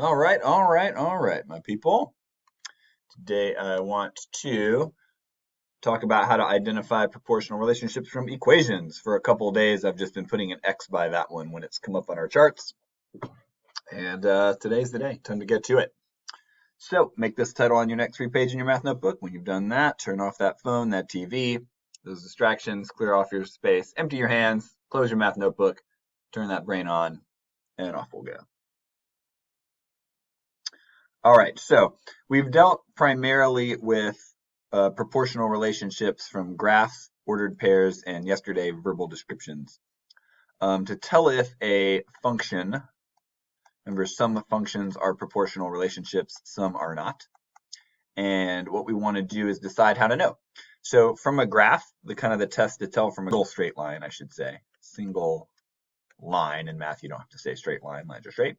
All right, my people. Today I want to talk about how to identify proportional relationships from equations. For a couple of days, I've just been putting an X by that one when it's come up on our charts. And today's the day. Time to get to it. So make this title on your next 3 page in your math notebook. When you've done that, turn off that phone, that TV, those distractions, clear off your space, empty your hands, close your math notebook, turn that brain on, and off we'll go. All right, so we've dealt primarily with proportional relationships from graphs, ordered pairs, and yesterday verbal descriptions. To tell if a function, remember some functions are proportional relationships, some are not. And what we want to do is decide how to know. So from a graph, the test to tell from a single straight line, I should say, single line. In math, you don't have to say straight line, lines are straight.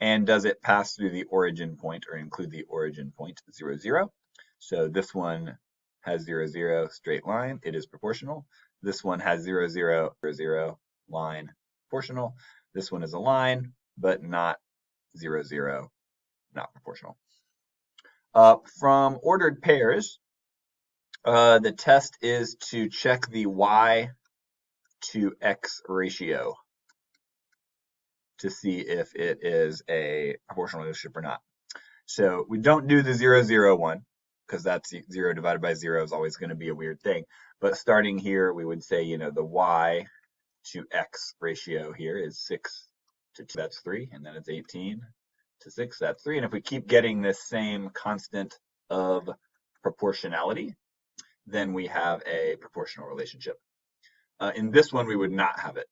And does it pass through the origin point or include the origin point 0, 0? So this one has 0, 0, straight line. It is proportional. This one has 0, 0, 0, 0, line, proportional. This one is a line, but not 0, 0, not proportional. From ordered pairs, the test is to check the y to x ratio to see if it is a proportional relationship or not. So we don't do the 0, 0 one because that's 0 divided by 0 is always going to be a weird thing. But starting here, we would say, the y to x ratio here is 6 to 2, that's 3, and then it's 18 to 6, that's 3. And if we keep getting this same constant of proportionality, then we have a proportional relationship. In this one, we would not have it.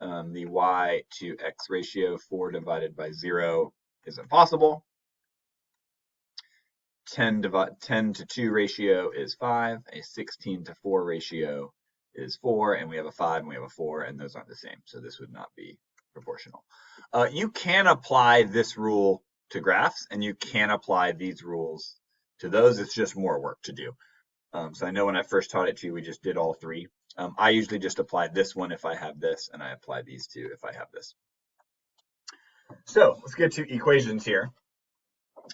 The y to x ratio, 4 divided by 0, is impossible. 10 to 2 ratio is 5. A 16 to 4 ratio is 4. And we have a 5 and we have a 4, and those aren't the same. So this would not be proportional. You can apply this rule to graphs, and you can apply these rules to those. It's just more work to do. So I know when I first taught it to you, we just did all 3. I usually just apply this one if I have this, and I apply these 2 if I have this. So let's get to equations here.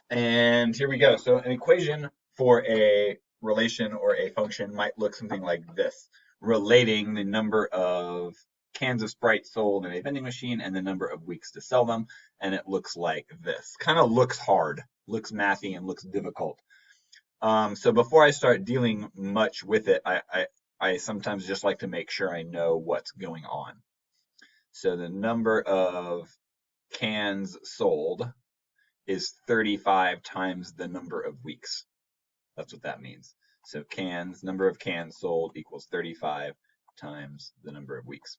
And here we go. So an equation for a relation or a function might look something like this, relating the number of cans of Sprite sold in a vending machine and the number of weeks to sell them. And it looks like this. Kind of looks hard, looks mathy, and looks difficult. So before I start dealing much with it, I sometimes just like to make sure I know what's going on. So the number of cans sold is 35 times the number of weeks. That's what that means. So number of cans sold equals 35 times the number of weeks.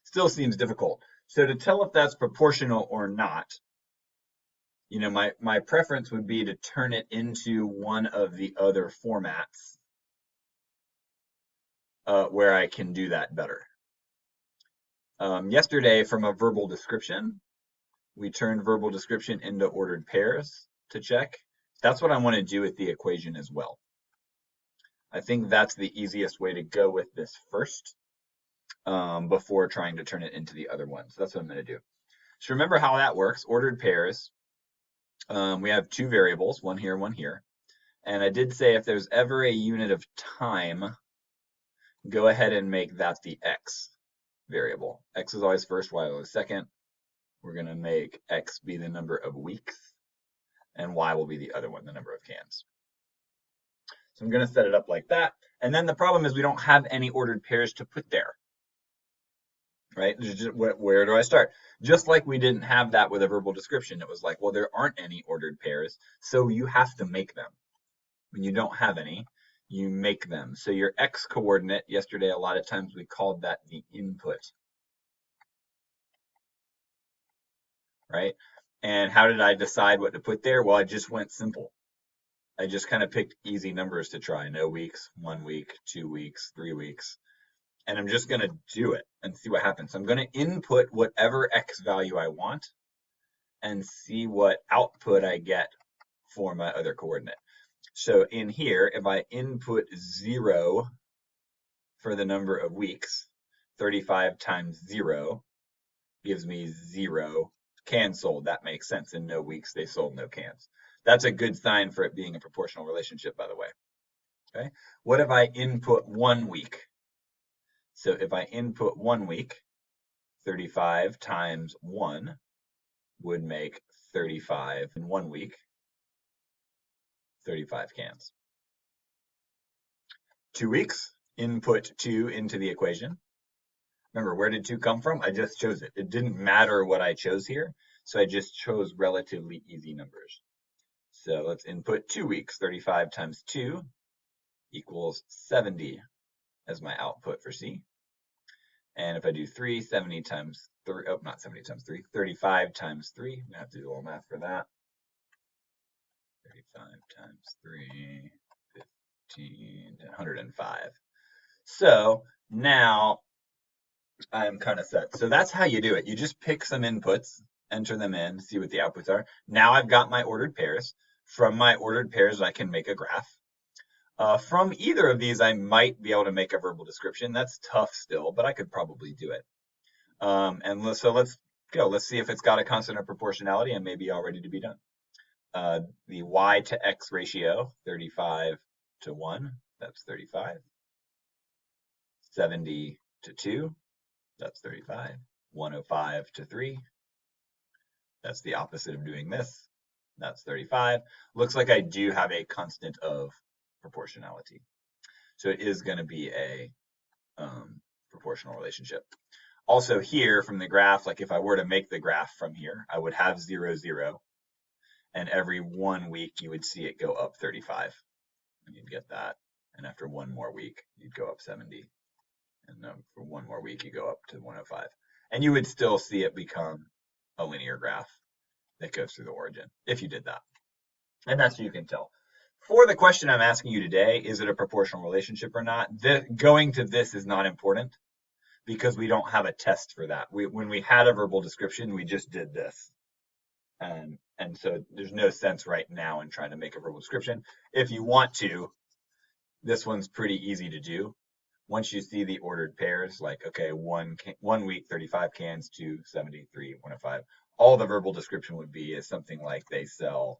Still seems difficult. So to tell if that's proportional or not, my preference would be to turn it into one of the other formats where I can do that better. Yesterday, from a verbal description, we turned verbal description into ordered pairs to check. That's what I want to do with the equation as well. I think that's the easiest way to go with this first before trying to turn it into the other one. So that's what I'm going to do. So remember how that works. Ordered pairs. We have 2 variables, one here, one here. And I did say if there's ever a unit of time, go ahead and make that the x variable. X is always first, y is always second. We're going to make x be the number of weeks, and y will be the other one, the number of cans. So I'm going to set it up like that. And then the problem is we don't have any ordered pairs to put there. Right? Where do I start? Just like we didn't have that with a verbal description. It was like, well, there aren't any ordered pairs, so you have to make them. When you don't have any, you make them. So your x coordinate, yesterday a lot of times we called that the input. Right? And how did I decide what to put there? Well, I just went simple. I just kind of picked easy numbers to try. No weeks, 1 week, 2 weeks, 3 weeks. And I'm just going to do it and see what happens. So I'm going to input whatever x value I want and see what output I get for my other coordinate. So in here, if I input 0 for the number of weeks, 35 times 0 gives me 0 cans sold. That makes sense. In no weeks they sold no cans. That's a good sign for it being a proportional relationship, by the way. Okay. What if I input 1 week? So if I input 1 week, 35 times 1 would make 35 in 1 week, 35 cans. 2 weeks, input 2 into the equation. Remember, where did 2 come from? I just chose it. It didn't matter what I chose here, so I just chose relatively easy numbers. So let's input 2 weeks. 35 times 2 equals 70 as my output for C. And if I do 3, 70 times 3, oh, not 70 times 3, 35 times 3, I'm going to have to do a little math for that. 35 times 3, 15, 105. So now I'm kind of set. So that's how you do it. You just pick some inputs, enter them in, see what the outputs are. Now I've got my ordered pairs. From my ordered pairs, I can make a graph. From either of these, I might be able to make a verbal description. That's tough still, but I could probably do it. So let's go. Let's see if it's got a constant of proportionality and maybe all ready to be done. The y to x ratio, 35 to 1, that's 35. 70 to 2, that's 35. 105 to 3, that's the opposite of doing this. That's 35. Looks like I do have a constant of proportionality. So it is going to be a proportional relationship. Also here from the graph, like if I were to make the graph from here, I would have 0, 0. And every 1 week, you would see it go up 35. And you'd get that. And after 1 more week, you'd go up 70. And then for 1 more week, you go up to 105. And you would still see it become a linear graph that goes through the origin, if you did that. And that's what you can tell. For the question I'm asking you today, is it a proportional relationship or not? Going to this is not important because we don't have a test for that. When we had a verbal description, we just did this. And so there's no sense right now in trying to make a verbal description. If you want to, this one's pretty easy to do. Once you see the ordered pairs, like, okay, 1 week, 35 cans, 2, 73, 105, all the verbal description would be is something like they sell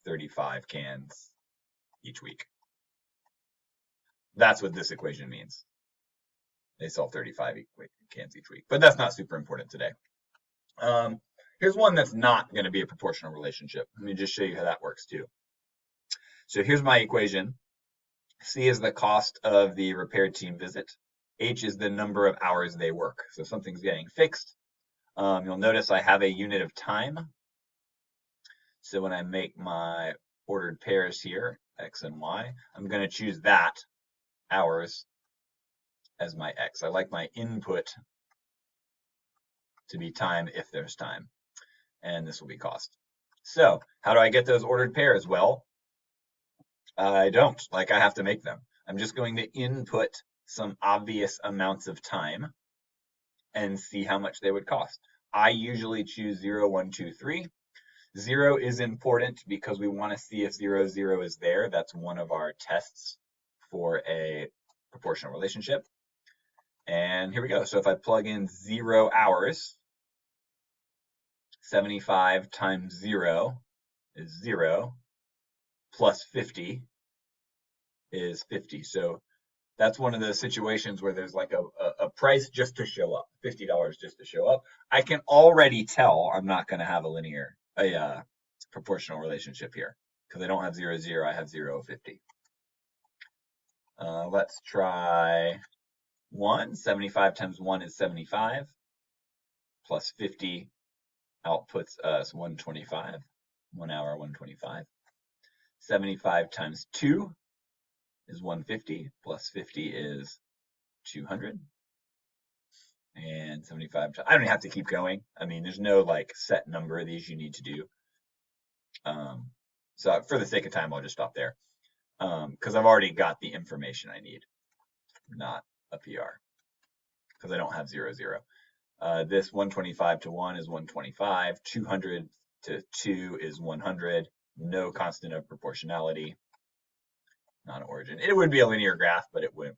35 cans each week. That's what this equation means. They sell 35 cans each week. But that's not super important today. Here's one that's not going to be a proportional relationship. Let me just show you how that works too. So here's my equation. C is the cost of the repair team visit. H is the number of hours they work. So something's getting fixed. You'll notice I have a unit of time. So when I make my ordered pairs here, X and Y, I'm going to choose that, hours, as my X. I like my input to be time if there's time. And this will be cost. So how do I get those ordered pairs? Well, I don't. I have to make them. I'm just going to input some obvious amounts of time and see how much they would cost. I usually choose 0, 1, 2, 3. 0 is important because we want to see if 0, 0 is there. That's one of our tests for a proportional relationship. And here we go. So if I plug in 0 hours, 75 times 0 is 0, plus 50 is 50. So that's one of those situations where there's like a price just to show up, $50 just to show up. I can already tell I'm not going to have a proportional relationship here because I don't have 0, 0, I have 0, 50. Let's try 1. 75 times 1 is 75, plus 50 outputs us 125, 1 hour, 125. 75 times 2 is 150, plus 50 is 200. And 75, I don't have to keep going. I mean, there's no set number of these you need to do. So for the sake of time, I'll just stop there. Because I've already got the information I need, not a PR. Because I don't have 0, 0. This 125 to 1 is 125. 200 to 2 is 100. No constant of proportionality. Not an origin. It would be a linear graph, but it wouldn't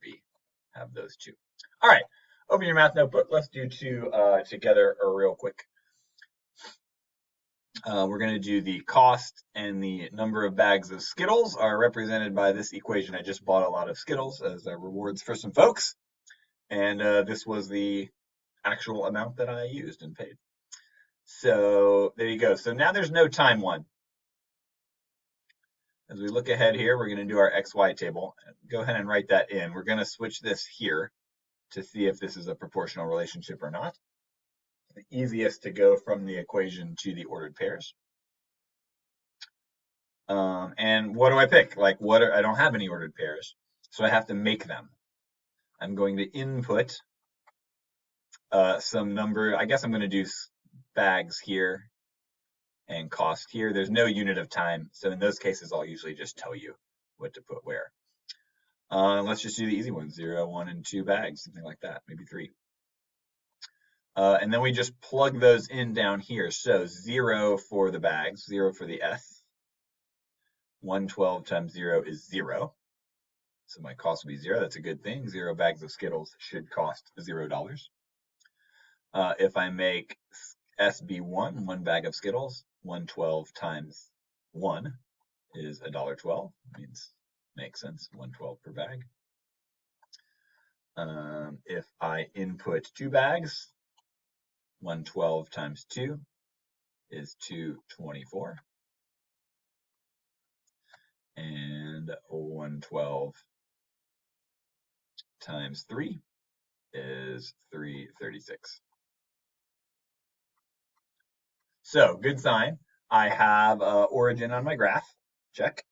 have those two. All right. open your math notebook. Let's do two together real quick. We're going to do the cost and the number of bags of Skittles are represented by this equation. I just bought a lot of Skittles as rewards for some folks. And this was the actual amount that I used and paid. So there you go. So now there's no time one. As we look ahead here, we're going to do our XY table. Go ahead and write that in. We're going to switch this here to see if this is a proportional relationship or not. The easiest to go from the equation to the ordered pairs. And what do I pick? Like I don't have any ordered pairs, so I have to make them. I'm going to input some number. I guess I'm going to do bags here and cost here. There's no unit of time, so in those cases, I'll usually just tell you what to put where. Let's just do the easy ones, 0, 1, and 2 bags, something like that, maybe 3. And then we just plug those in down here. So 0 for the bags, 0 for the S. 112 times 0 is 0. So my cost will be 0. That's a good thing. 0 bags of Skittles should cost $0. If I make SB1, 1 bag of Skittles, 112 times 1 is $1.12. Makes sense, 112 per bag. If I input 2 bags, 112 times 2 is 224. And 112 times 3 is 336. So, good sign. I have origin on my graph. Check.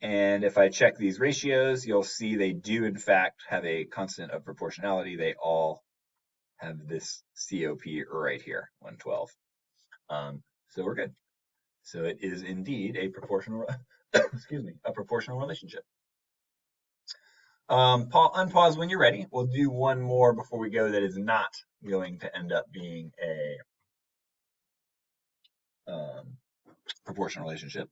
And if I check these ratios, you'll see they do, in fact, have a constant of proportionality. They all have this COP right here, 112. So we're good. So it is indeed a proportional, a proportional relationship. Unpause when you're ready. We'll do one more before we go that is not going to end up being a proportional relationship.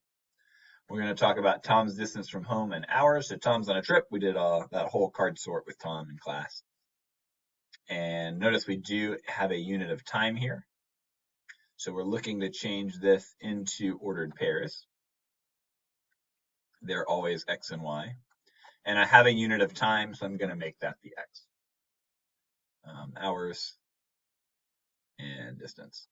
We're going to talk about Tom's distance from home and hours. So Tom's on a trip. We did that whole card sort with Tom in class. And notice we do have a unit of time here. So we're looking to change this into ordered pairs. They're always X and Y. And I have a unit of time, so I'm going to make that the X. Hours and distance.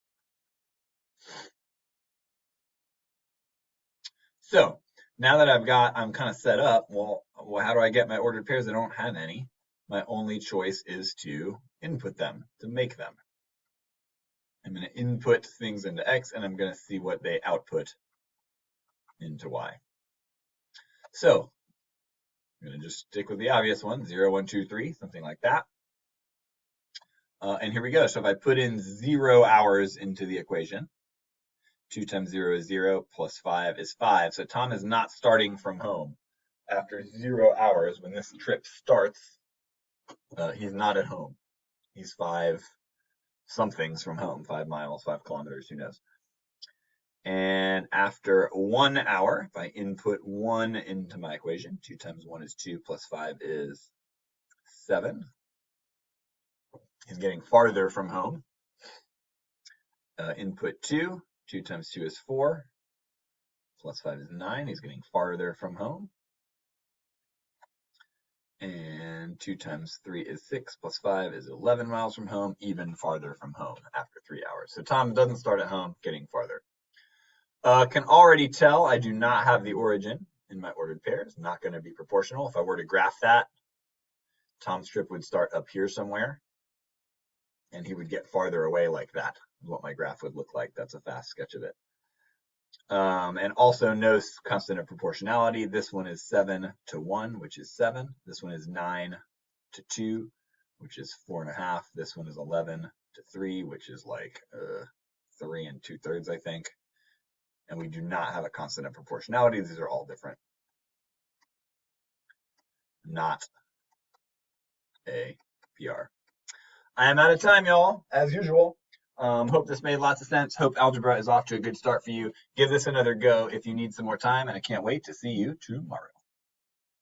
So now that I'm kind of set up, well, how do I get my ordered pairs? I don't have any. My only choice is to input them, to make them. I'm going to input things into X, and I'm going to see what they output into Y. So I'm going to just stick with the obvious one, 0, 1, 2, 3, something like that. And here we go. So if I put in 0 hours into the equation, 2 times 0 is 0, plus 5 is 5. So Tom is not starting from home. After 0 hours, when this trip starts, he's not at home. He's 5 somethings from home, 5 miles, 5 kilometers, who knows. And after 1 hour, if I input 1 into my equation, 2 times 1 is 2, plus 5 is 7. He's getting farther from home. Input 2, 2 times 2 is 4, plus 5 is 9. He's getting farther from home. And 2 times 3 is 6, plus 5 is 11 miles from home, even farther from home after 3 hours. So Tom doesn't start at home, getting farther. Can already tell I do not have the origin in my ordered pairs. Not going to be proportional. If I were to graph that, Tom's trip would start up here somewhere, and he would get farther away like that, what my graph would look like. That's a fast sketch of it. And also no constant of proportionality. This one is 7 to 1, which is 7. This one is 9 to 2, which is 4.5. This one is 11 to 3, which is like 3 2/3, I think. And we do not have a constant of proportionality. These are all different. Not a PR. I am out of time, y'all, as usual. Hope this made lots of sense. Hope algebra is off to a good start for you. Give this another go if you need some more time, and I can't wait to see you tomorrow.